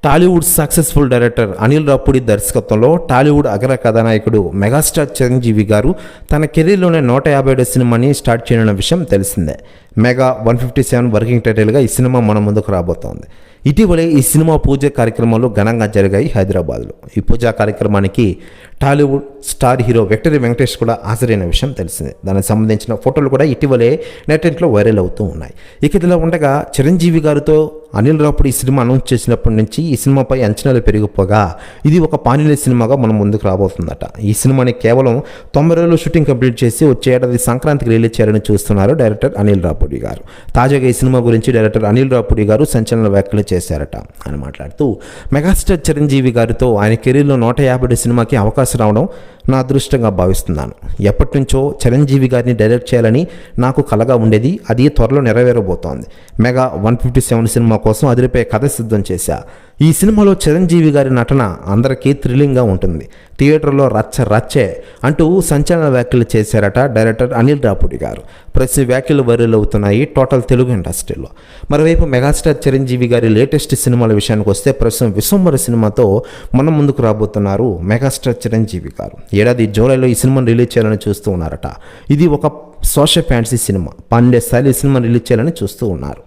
Tollywood successful director Anil Ravipudi దర్శకత్వంలో టాలీవుడ్ అగ్ర కథానాయకుడు మెగాస్టార్ చిరంజీవి గారు తన కెరీర్లోనే 157 సినిమాని స్టార్ట్ చేయనున్న విషయం తెలిసిందే. మెగా 157 వర్కింగ్ టైటిల్గా ఈ సినిమా మన ముందుకు రాబోతోంది. ఇటీవలే ఈ సినిమా పూజ కార్యక్రమాలు ఘనంగా జరిగాయి హైదరాబాద్లో. ఈ పూజా కార్యక్రమానికి Tollywood star hero victory Venkatesh కూడా హాజరైన విషయం తెలిసిందే. దానికి సంబంధించిన ఫోటోలు కూడా ఇటీవలే నెట్టింట్లో వైరల్ అవుతూ ఉన్నాయి. ఇక ఇదిలా ఉండగా చిరంజీవి గారితో అనిల్ రావుపూడి ఈ సినిమా అనౌన్స్ చేసినప్పటి నుంచి ఈ సినిమాపై అంచనాలు పెరిగిపోగా ఇది ఒక పానీయ సినిమాగా మన ముందుకు రాబోతుందట. ఈ సినిమాని కేవలం 90 రోజులు షూటింగ్ కంప్లీట్ చేసి వచ్చే ఏడాది సంక్రాంతికి రిలీజ్ చేయాలని చూస్తున్నారు డైరెక్టర్ అనిల్ రావుపూడి గారు. తాజాగా ఈ సినిమా గురించి డైరెక్టర్ అనిల్ రావుపూడి గారు సంచలన వ్యాఖ్యలు చేశారట. అని మాట్లాడుతూ మెగాస్టార్ చిరంజీవి గారితో ఆయన కెరీర్లో 157 సినిమాకి అవకాశం రావడం నా అదృష్టంగా భావిస్తున్నాను. ఎప్పటి నుంచో చిరంజీవి గారిని డైరెక్ట్ చేయాలని నాకు కలగా ఉండేది. అది త్వరలో నెరవేరబోతోంది. మెగా 157 సినిమా కోసం అదిరిపై కథ సిద్ధం చేశా. ఈ సినిమాలో చిరంజీవి గారి నటన అందరికీ థ్రిల్లింగ్గా ఉంటుంది. థియేటర్లో రచ్చే అంటూ సంచలన వ్యాఖ్యలు చేశారట డైరెక్టర్ అనిల్ రావుపూడి గారు. ప్రతి వ్యాఖ్యలు వైరల్ అవుతున్నాయి టోటల్ తెలుగు ఇండస్ట్రీలో. మరోవైపు మెగాస్టార్ చిరంజీవి గారి లేటెస్ట్ సినిమాల విషయానికి వస్తే ప్రస్తుతం విశ్వంబర సినిమాతో మన ముందుకు రాబోతున్నారు మెగాస్టార్ చిరంజీవి గారు. ఏడాది జూలైలో ఈ సినిమాను రిలీజ్ చేయాలని చూస్తూ ఉన్నారట. ఇది ఒక సోషల్ ఫ్యాంటసీ సినిమా. 12 స్థాయిలో ఈ సినిమాను రిలీజ్ చేయాలని చూస్తూ ఉన్నారు.